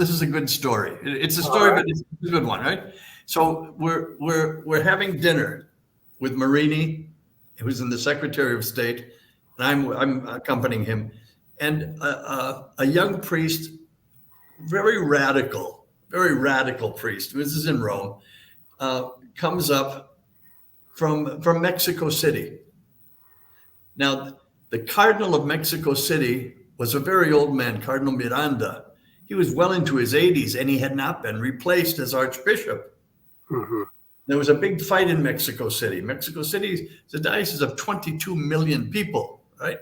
is a good story. It's a All story, right. but it's a good one, right? So we're having dinner with Marini, who's in the Secretary of State, and I'm accompanying him, and a young priest, very radical priest. This is in Rome. Comes up from Mexico City. Now, the Cardinal of Mexico City was a very old man, Cardinal Miranda. He was well into his 80s, and he had not been replaced as Archbishop. Mm-hmm. There was a big fight in Mexico City. Mexico City is a diocese of 22 million people, right?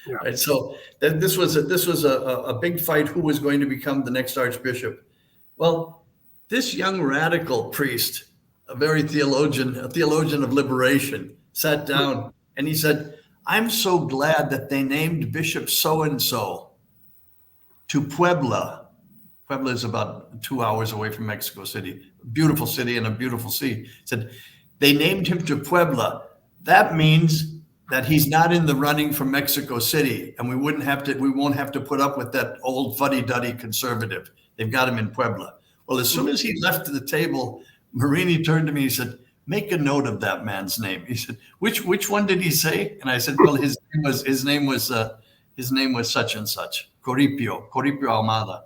Yeah. Right. So this was a big fight. Who was going to become the next Archbishop? Well, this young radical priest, a theologian of liberation, sat down and he said, "I'm so glad that they named Bishop so and so to Puebla." Puebla is about 2 hours away from Mexico City, beautiful city and a beautiful sea. He said, they named him to Puebla. That means that he's not in the running for Mexico City, and we won't have to put up with that old fuddy-duddy conservative. They've got him in Puebla. Well, as soon as he left the table, Marini turned to me. He said, "Make a note of that man's name." He said, "Which one did he say?" And I said, "Well, his name was such and such, Corripio Almada."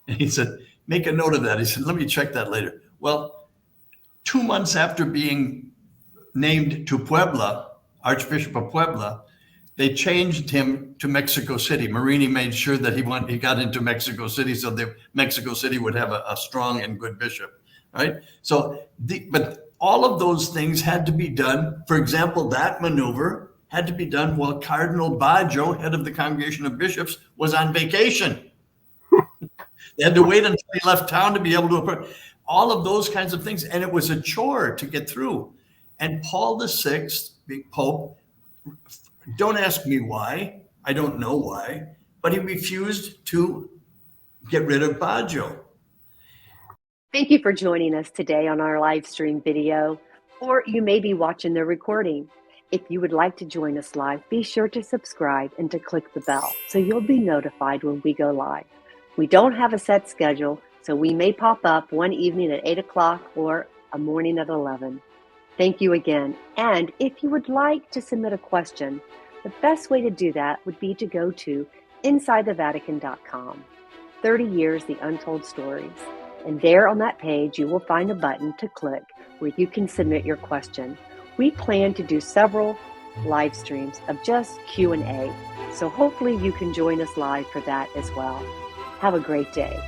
And he said, "Make a note of that." He said, "Let me check that later." Well, 2 months after being named to Puebla, Archbishop of Puebla, they changed him to Mexico City. Marini made sure that he got into Mexico City so that Mexico City would have a strong and good bishop, right? So, but all of those things had to be done. For example, that maneuver had to be done while Cardinal Baggio, head of the Congregation of Bishops, was on vacation. They had to wait until he left town to be able to all of those kinds of things. And it was a chore to get through. And Paul VI, big Pope, don't ask me why. I don't know why, but he refused to get rid of Baggio. Thank you for joining us today on our live stream video, or you may be watching the recording. If you would like to join us live, be sure to subscribe and to click the bell so you'll be notified when we go live. We don't have a set schedule, so we may pop up one evening at 8 o'clock or a morning at 11. Thank you again. And if you would like to submit a question, the best way to do that would be to go to InsideTheVatican.com. 30 Years, The Untold Stories. And there on that page, you will find a button to click where you can submit your question. We plan to do several live streams of just Q&A, so hopefully you can join us live for that as well. Have a great day.